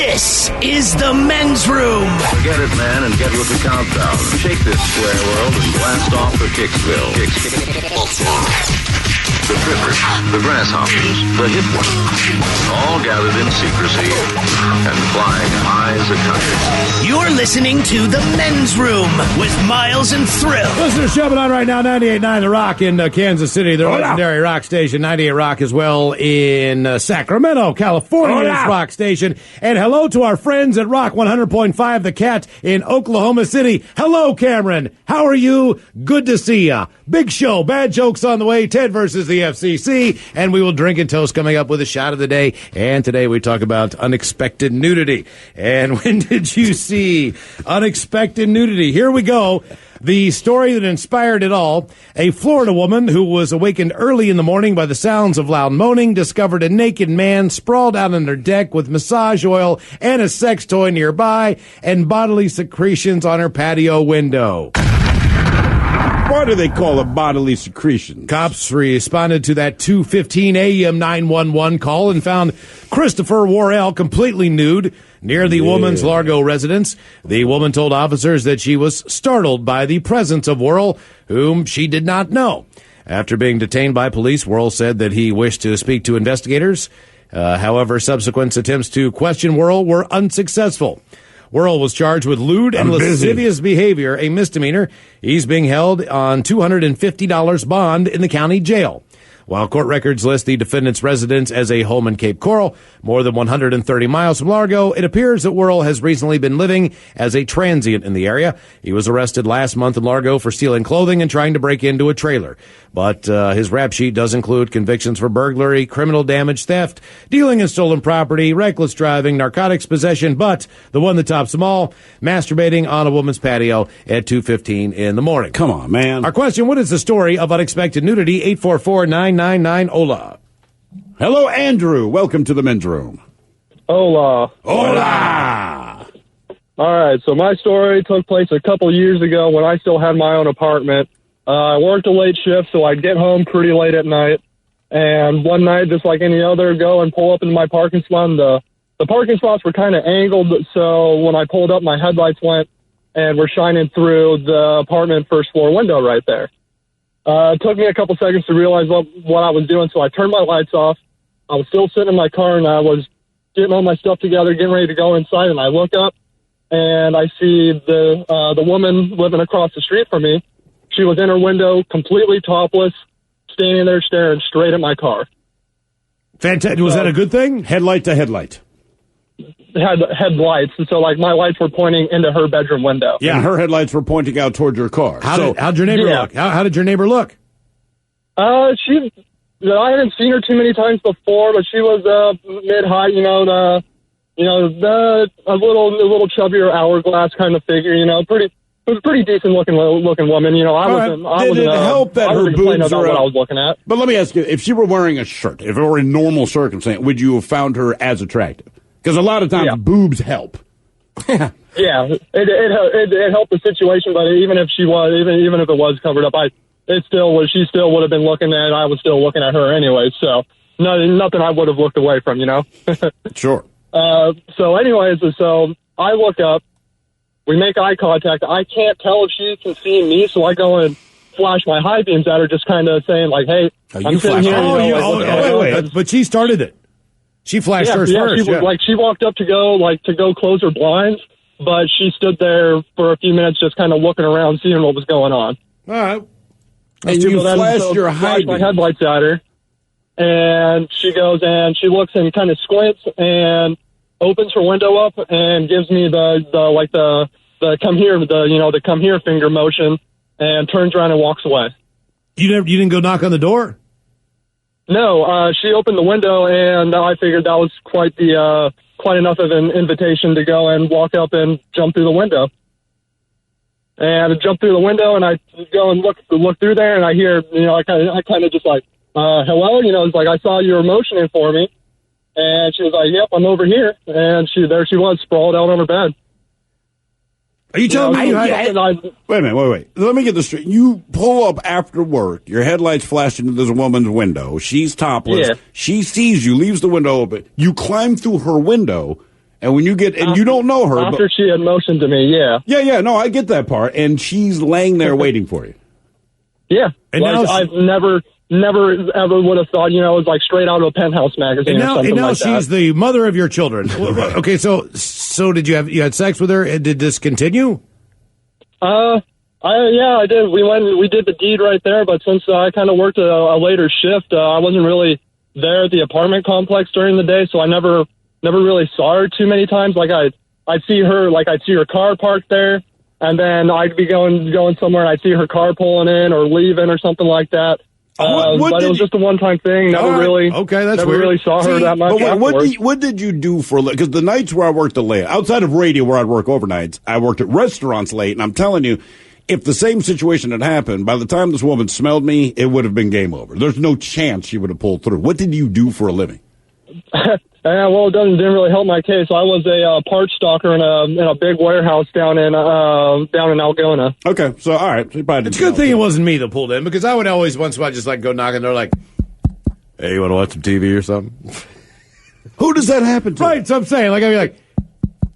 This is the men's room. Forget it, man, and get with the countdown. Shake this square world and blast off for Kicksville. The trippers, the grasshoppers, the hip ones, all gathered in secrecy and flying high as a kite. You're listening to the men's room with Miles and Thrill. Listen to shoving on right now, 98.9 The Rock in Kansas City, the legendary rock station, 98 Rock as well in Sacramento, California's rock station. And hello to our friends at Rock 100.5 The Cat in Oklahoma City. Hello, Cameron. How are you? Good to see ya. Big show, bad jokes on the way, Ted versus the FCC, and we will drink and toast coming up with a shot of the day. And today we talk about unexpected nudity. And when did you see unexpected nudity? Here we go. The story that inspired it all. A Florida woman who was awakened early in the morning by the sounds of loud moaning discovered a naked man sprawled out on her deck with massage oil and a sex toy nearby and bodily secretions on her patio window. What do they call a bodily secretion? Cops responded to that 2:15 a.m. 911 call and found Christopher Worrell completely nude near the woman's Largo residence. The woman told officers that she was startled by the presence of Worrell, whom she did not know. After being detained by police, Worrell said that he wished to speak to investigators. However, subsequent attempts to question Worrell were unsuccessful. Worrell was charged with lewd and lascivious behavior, a misdemeanor. He's being held on $250 bond in the county jail. While court records list the defendant's residence as a home in Cape Coral, more than 130 miles from Largo, it appears that Worrell has recently been living as a transient in the area. He was arrested last month in Largo for stealing clothing and trying to break into a trailer. But his rap sheet does include convictions for burglary, criminal damage, theft, dealing in stolen property, reckless driving, narcotics possession, but the one that tops them all, masturbating on a woman's patio at 2:15 in the morning. Come on, man. Our question, what is the story of unexpected nudity? 844-999-OLA. Hello, Andrew. Welcome to the men's room. Hola. Hola. All right, so my story took place a couple years ago when I still had my own apartment. I worked a late shift, so I'd get home pretty late at night. And one night, just like any other, go and pull up into my parking spot. And the parking spots were kind of angled, so when I pulled up, my headlights went and were shining through the apartment first floor window right there. It took me a couple seconds to realize what I was doing, so I turned my lights off. I was still sitting in my car, and I was getting all my stuff together, getting ready to go inside, and I look up, and I see the woman living across the street from me. She was in her window, completely topless, standing there staring straight at my car. Fantastic. Was that a good thing? Headlight to headlight. Headlights, and so like my lights were pointing into her bedroom window. Yeah, and her headlights were pointing out towards your car. How'd your neighbor look? How did your neighbor look? I hadn't seen her too many times before, but she was mid-height, a little chubbier hourglass kind of figure, It was a pretty decent looking woman, Did it help that her boobs are what I was looking at? But let me ask you, if she were wearing a shirt, if it were in normal circumstance, would you have found her as attractive? Because a lot of times boobs help. Yeah, it helped the situation, but even if she was, even if it was covered up, she still would have been looking at, I was still looking at her anyway, so nothing I would have looked away from, Sure. So I look up, we make eye contact, I can't tell if she can see me, so I go and flash my high beams at her, just kind of saying like, hey, I'm sitting here. Wait. But she started it. She flashed hers first. She walked up to go close her blinds, but she stood there for a few minutes just kind of looking around, seeing what was going on. All right. And you flashed your high my headlights at her, and she goes and she looks and kind of squints and opens her window up and gives me the come here, the come here finger motion, and turns around and walks away. You didn't go knock on the door? No, she opened the window, and I figured that was quite enough of an invitation to go and walk up and jump through the window. And I jump through the window, and I go and look through there, and I hear, I kind of just like, hello, it's like I saw you were motioning for me, and she was like, yep, I'm over here, and there she was, sprawled out on her bed. Are you telling me? Wait a minute, wait. Let me get this straight. You pull up after work, your headlights flash into this woman's window. She's topless. Yeah. She sees you, leaves the window open. You climb through her window, And when you get, and you don't know her. After she had motioned to me, yeah. Yeah, no, I get that part. And she's laying there waiting for you. Yeah. And like, now I've never ever would have thought, it was like straight out of a Penthouse magazine or something and now like that. she's the mother of your children. Okay, so did you had sex with her? Did this continue? I did. We did the deed right there, but since I kind of worked a later shift, I wasn't really there at the apartment complex during the day, so I never really saw her too many times. Like I'd see her car parked there, and then I'd be going somewhere and I'd see her car pulling in or leaving or something like that. But it was just a one-time thing. Never really saw her that much. But what did you do for? Because the nights where I worked late, outside of radio where I'd work overnights, I worked at restaurants late, and I'm telling you, if the same situation had happened, by the time this woman smelled me, it would have been game over. There's no chance she would have pulled through. What did you do for a living? Well, it didn't really help my case. I was a parts stalker in a big warehouse down in Algona. Okay, so all right, so it's a good thing it wasn't me that pulled in, because I would always once in a while just like go knock on the door like, "Hey, you want to watch some TV or something?" Who does that happen to? Right, so I'm saying, like, I'd be like,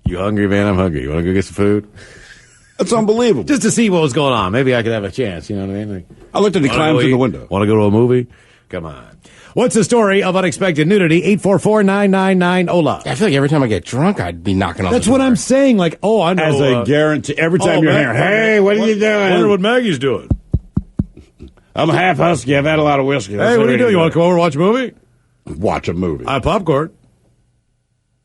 "You hungry, man? I'm hungry. You want to go get some food?" That's unbelievable. Just to see what was going on. Maybe I could have a chance. You know what I mean? Like, I looked at the climbs in the window. Want to go to a movie? Come on. What's the story of unexpected nudity? 844-999-OLA. I feel like every time I get drunk, I'd be knocking on That's the door. what I'm saying. Like, I know. As a guarantee, every time you're here, hey, what are you doing? Wonder what Maggie's doing. I'm half husky. I've had a lot of whiskey. Hey, what are you doing? You want to come over and watch a movie? Watch a movie. I have popcorn.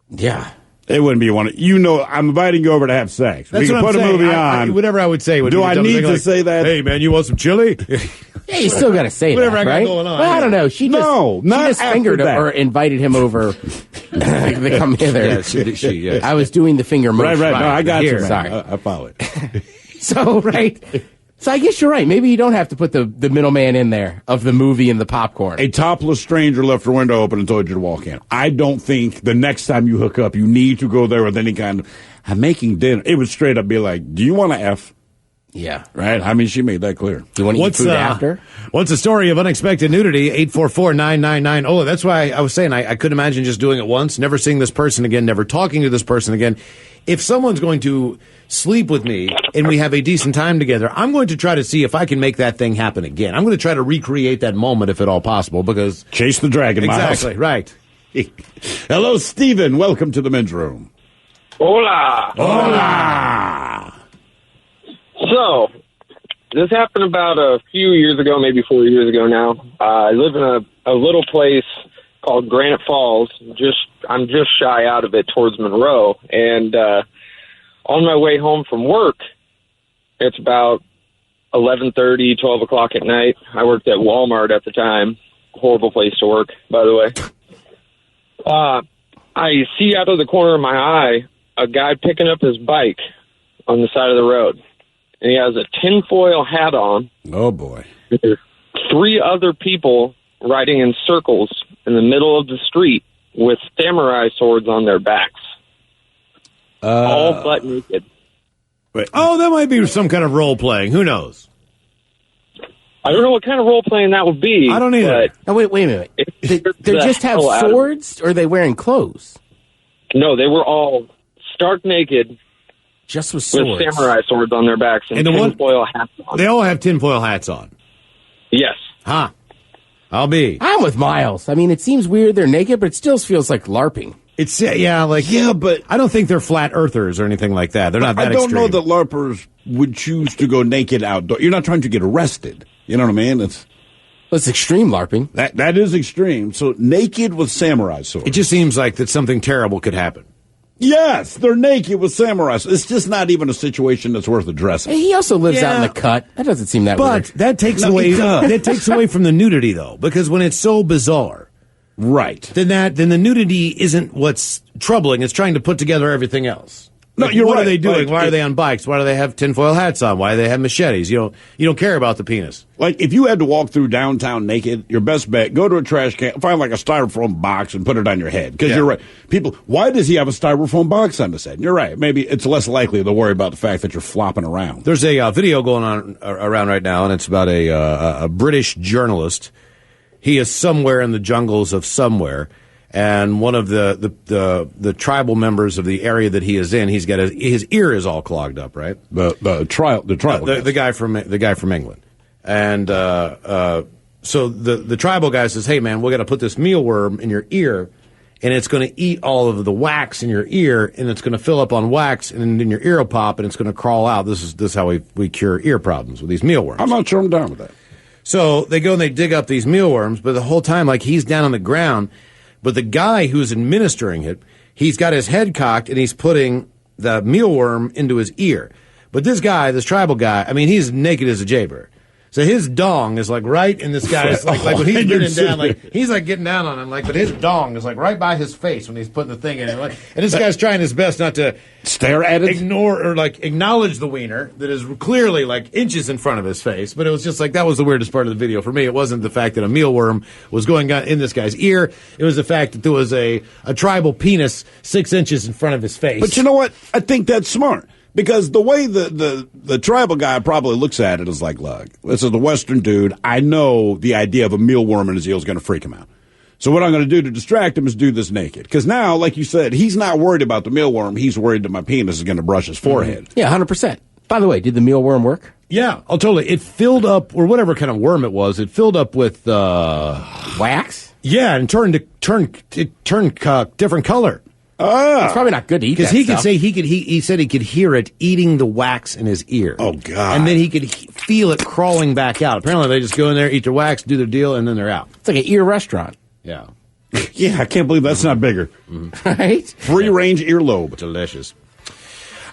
Yeah. It wouldn't be one. I'm inviting you over to have sex. That's we can what I'm put a saying. movie on. Whatever I would say. Do I need to say that? Hey, man, you want some chili? Yeah, you still got to say Whatever that, I got right? going on. Well, I don't know. She not just after fingered him that. or invited him over to come hither. Yeah, I was doing the finger motion. Right. No, I got you. Here, Man. sorry. I follow it. So, right. So I guess you're right. Maybe you don't have to put the middleman in there of the movie and the popcorn. A topless stranger left her window open and told you to walk in. I don't think the next time you hook up, you need to go there with any kind of, I'm making dinner. It would straight up be like, do you want to F? Yeah. Right? I mean, she made that clear. Do you want to eat food after? What's the story of unexpected nudity? 844-999-OLA. That's why I was saying I couldn't imagine just doing it once, never seeing this person again, never talking to this person again. If someone's going to sleep with me and we have a decent time together, I'm going to try to see if I can make that thing happen again. I'm going to try to recreate that moment if at all possible, because... Chase the dragon, Miles. Exactly, right. Hello, Stephen. Welcome to the men's room. Hola. Hola. So, this happened about a few years ago, maybe 4 years ago now. I live in a little place called Granite Falls. I'm just shy out of it towards Monroe. And on my way home from work, it's about 11:30, 12 o'clock at night. I worked at Walmart at the time. Horrible place to work, by the way. I see out of the corner of my eye a guy picking up his bike on the side of the road. And he has a tinfoil hat on. Oh, boy. There's 3 other people riding in circles in the middle of the street with samurai swords on their backs. All butt naked. Oh, that might be some kind of role-playing. Who knows? I don't know what kind of role-playing that would be. I don't either. Oh, wait a minute. They just have swords, or are they wearing clothes? No, they were all stark naked. Just with swords. With samurai swords on their backs and tinfoil hats on. They all have tinfoil hats on. Yes. Huh. I'm with Miles. I mean, it seems weird they're naked, but it still feels like LARPing. But I don't think they're flat earthers or anything like that. They're not that extreme. I don't know that LARPers would choose to go naked outdoors. You're not trying to get arrested. You know what I mean? It's extreme LARPing. That is extreme. So naked with samurai swords. It just seems like that something terrible could happen. Yes, they're naked with samurai swords. It's just not even a situation that's worth addressing. He also lives out in the cut. That doesn't seem that weird. But that takes away from the nudity, though, because when it's so bizarre, right? Then the nudity isn't what's troubling. It's trying to put together everything else. No, like, you're what right. are they doing? Like, Why are they on bikes? Why do they have tinfoil hats on? Why do they have machetes? You don't care about the penis. Like, if you had to walk through downtown naked, your best bet, go to a trash can, find like a styrofoam box and put it on your head. Because you're right. People, why does he have a styrofoam box on his head? And you're right. Maybe it's less likely to worry about the fact that you're flopping around. There's a video going on around right now, and it's about a British journalist. He is somewhere in the jungles of somewhere, And one of the tribal members of the area that he is in, he's got his ear is all clogged up, right? The tribal the guy from England, and so the tribal guy says, "Hey man, we're going to put this mealworm in your ear, and it's going to eat all of the wax in your ear, and it's going to fill up on wax, and then your ear will pop, and it's going to crawl out. This is how we cure ear problems with these mealworms." I'm not sure I'm down with that. So they go and they dig up these mealworms, but the whole time, like, he's down on the ground. But the guy who's administering it, he's got his head cocked and he's putting the mealworm into his ear. But this guy, this tribal guy, I mean, he's naked as a jaybird. So his dong is like right in this guy's, like when he's getting down, like he's like getting down on him, like, but his dong is like right by his face when he's putting the thing in it. Like, and this guy's trying his best not to stare at it, ignore or like acknowledge the wiener that is clearly like inches in front of his face. But it was just like, that was the weirdest part of the video for me. It wasn't the fact that a mealworm was going on in this guy's ear. It was the fact that there was a tribal penis 6 inches in front of his face. But you know what? I think that's smart. Because the way the tribal guy probably looks at it is like, look, this is the Western dude. I know the idea of a mealworm in his ear is going to freak him out. So what I'm going to do to distract him is do this naked. Because now, like you said, he's not worried about the mealworm. He's worried that my penis is going to brush his forehead. Yeah, 100%. By the way, did the mealworm work? Yeah, oh, totally. It filled up, or whatever kind of worm it was, it filled up with wax? Yeah, and turned different color. It's probably not good to eat because he could say he said he could hear it eating the wax in his ear. Oh God! And then he could feel it crawling back out. Apparently, they just go in there, eat their wax, do their deal, and then they're out. It's like an ear restaurant. Yeah, yeah. I can't believe that's not bigger. Right? Free range earlobe, delicious.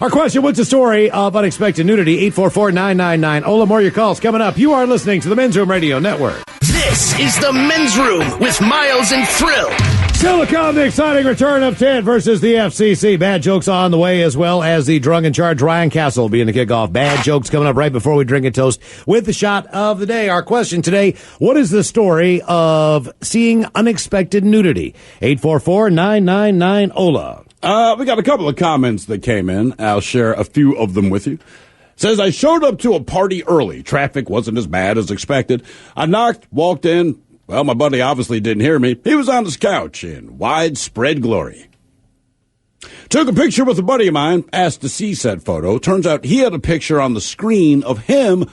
Our question: what's the story of unexpected nudity? 844-999. Ola, more your calls coming up. You are listening to the Men's Room Radio Network. This is the Men's Room with Miles and Thrill. Still to come, the exciting return of Ted versus the FCC. Bad jokes on the way, as well as the drunk in charge Ryan Castle will be in the kickoff. Bad jokes coming up right before we drink a toast with the shot of the day. Our question today: what is the story of seeing unexpected nudity? 844-999 Ola. We got a couple of comments that came in. I'll share a few of them with you. Says, I showed up to a party early. Traffic wasn't as bad as expected. I knocked, walked in. Well, my buddy obviously didn't hear me. He was on his couch in widespread glory. Took a picture with a buddy of mine, asked to see said photo. Turns out he had a picture on the screen of him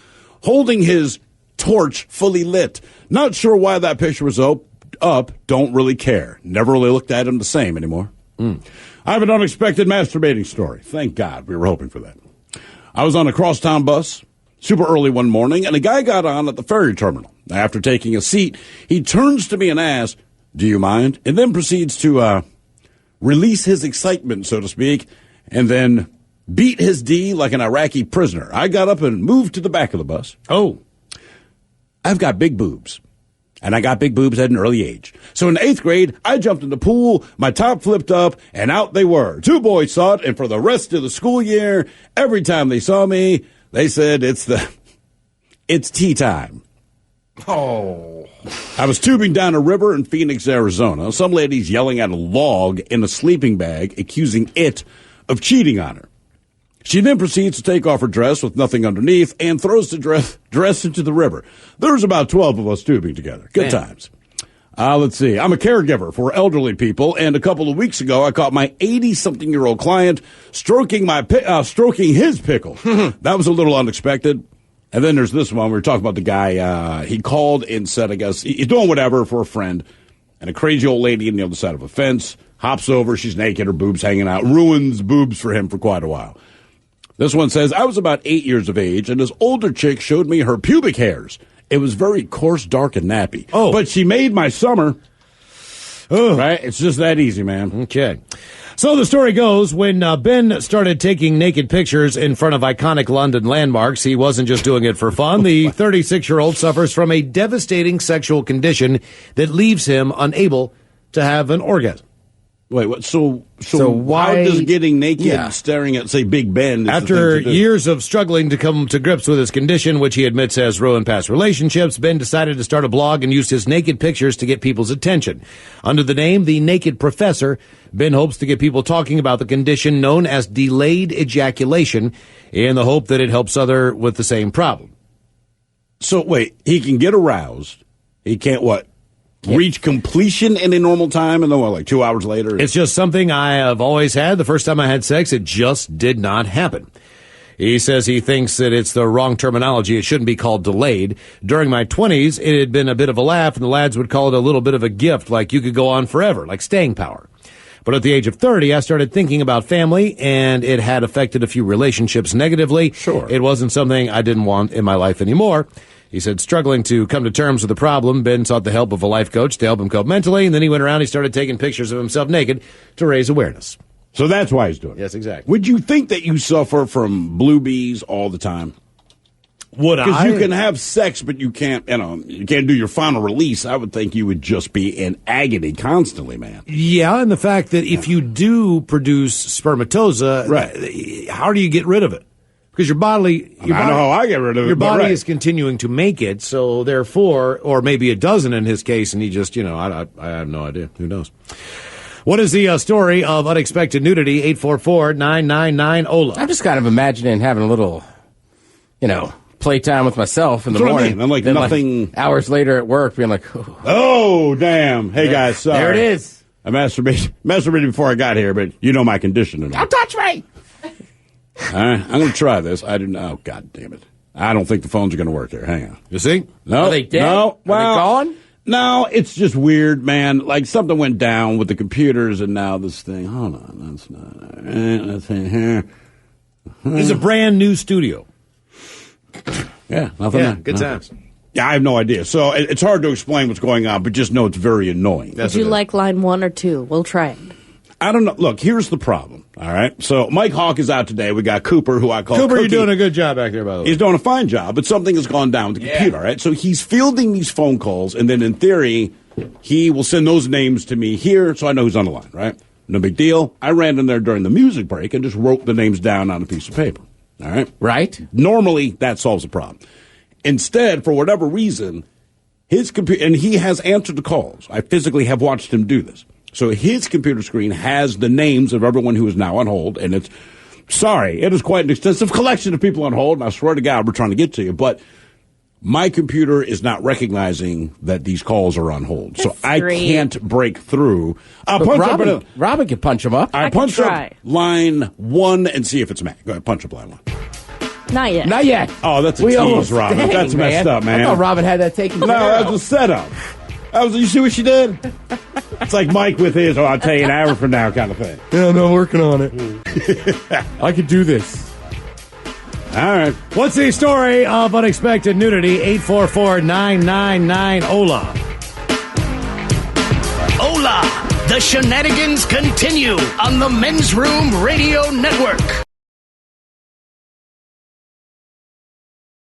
holding his torch fully lit. Not sure why that picture was up. Don't really care. Never really looked at him the same anymore. I have an unexpected masturbating story. Thank God. We were hoping for that. I was on a crosstown bus super early one morning, and a guy got on at the ferry terminal. After taking a seat, he turns to me and asks, "Do you mind?" And then proceeds to release his excitement, so to speak, and then beat his D like an Iraqi prisoner. I got up and moved to the back of the bus. Oh, I've got big boobs. And I got big boobs at an early age. So in 8th grade, I jumped in the pool, my top flipped up, and out they were. 2 boys saw it, and for the rest of the school year, every time they saw me, they said, it's tea time. Oh. I was tubing down a river in Phoenix, Arizona. Some lady's yelling at a log in a sleeping bag, accusing it of cheating on her. She then proceeds to take off her dress with nothing underneath and throws the dress into the river. There's about 12 of us tubing together. Good times. Let's see. I'm a caregiver for elderly people, and a couple of weeks ago, I caught my 80-something-year-old client stroking his pickle. That was a little unexpected. And then there's this one. We were talking about the guy. He called and said, I guess, he's doing whatever for a friend, and a crazy old lady on the other side of a fence hops over. She's naked, her boobs hanging out, ruins boobs for him for quite a while. This one says, I was about 8 years of age, and this older chick showed me her pubic hairs. It was very coarse, dark, and nappy. Oh. But she made my summer. Oh. Right? It's just that easy, man. Okay. So the story goes, when Ben started taking naked pictures in front of iconic London landmarks, he wasn't just doing it for fun. The 36-year-old suffers from a devastating sexual condition that leaves him unable to have an orgasm. Wait, what? So why does getting naked and staring at, say, Big Ben? After years of struggling to come to grips with his condition, which he admits has ruined past relationships, Ben decided to start a blog and use his naked pictures to get people's attention. Under the name The Naked Professor, Ben hopes to get people talking about the condition known as delayed ejaculation in the hope that it helps others with the same problem. So, wait, he can get aroused. He can't what? reach completion in a normal time, and then what, like 2 hours later? It's just something I have always had. The first time I had sex, it just did not happen. He says he thinks that it's the wrong terminology. It shouldn't be called delayed. During my 20s, it had been a bit of a laugh, and the lads would call it a little bit of a gift, like you could go on forever, like staying power. But at the age of 30, I started thinking about family, and it had affected a few relationships negatively. Sure. It wasn't something I didn't want in my life anymore. He said, struggling to come to terms with the problem, Ben sought the help of a life coach to help him cope mentally, and then he went around, he started taking pictures of himself naked to raise awareness. So that's why he's doing it. Yes, exactly. Would you think that you suffer from blue bees all the time? Would I? Because you can have sex, but you can't do your final release. I would think you would just be in agony constantly, man. Yeah, and the fact that if you do produce spermatoza, right, how do you get rid of it? Because your body, I know how I get rid of it. Your body right. is continuing to make it, so therefore, or maybe it doesn't in his case, and he just, I have no idea. Who knows? What is the story of unexpected nudity? 844-999-OLA. I'm just kind of imagining having a little, playtime with myself in the That's morning. What I mean. I'm like then, nothing. Hours later at work, being like, oh, damn. Hey, guys, sorry. There it is. I masturbated before I got here, but you know my condition. Don't touch me. All right, I'm going to try this. I didn't. Oh, God damn it. I don't think the phones are going to work here. Hang on. You see? No. Are they dead? No. Well, are they gone? No, it's just weird, man. Like something went down with the computers, and now this thing. Hold on, that's not. That's in here. This is a brand new studio. Yeah, nothing. Yeah, good times. Yeah, I have no idea. So it's hard to explain what's going on, but just know it's very annoying. Would you like line 1 or 2? We'll try it. I don't know. Look, here's the problem. All right. So Mike Hawk is out today. We got Cooper, who I call Cooper. Cookie. You're doing a good job back there, by the way. He's doing a fine job, but something has gone down with the computer. All right. So he's fielding these phone calls, and then in theory, he will send those names to me here, so I know who's on the line. Right. No big deal. I ran in there during the music break and just wrote the names down on a piece of paper. All right. Right. Normally, that solves the problem. Instead, for whatever reason, his computer, and he has answered the calls. I physically have watched him do this. So his computer screen has the names of everyone who is now on hold, and it is quite an extensive collection of people on hold, and I swear to God, we're trying to get to you, but my computer is not recognizing that these calls are on hold. So I can't break through. Robin can punch him up. I punch up line 1 and see if it's Matt. Go ahead, punch up line 1. Not yet. Not yet. Oh, that's a tease, Robin. Dang, That's messed up, man. I thought Robin had that taken care of. No, that was a setup. You see what she did? It's like Mike with his, I'll tell you an hour from now kind of thing. Yeah, no, working on it. I could do this. All right. What's the story of unexpected nudity? 844-999-OLA. Hola! The shenanigans continue on the Men's Room Radio Network.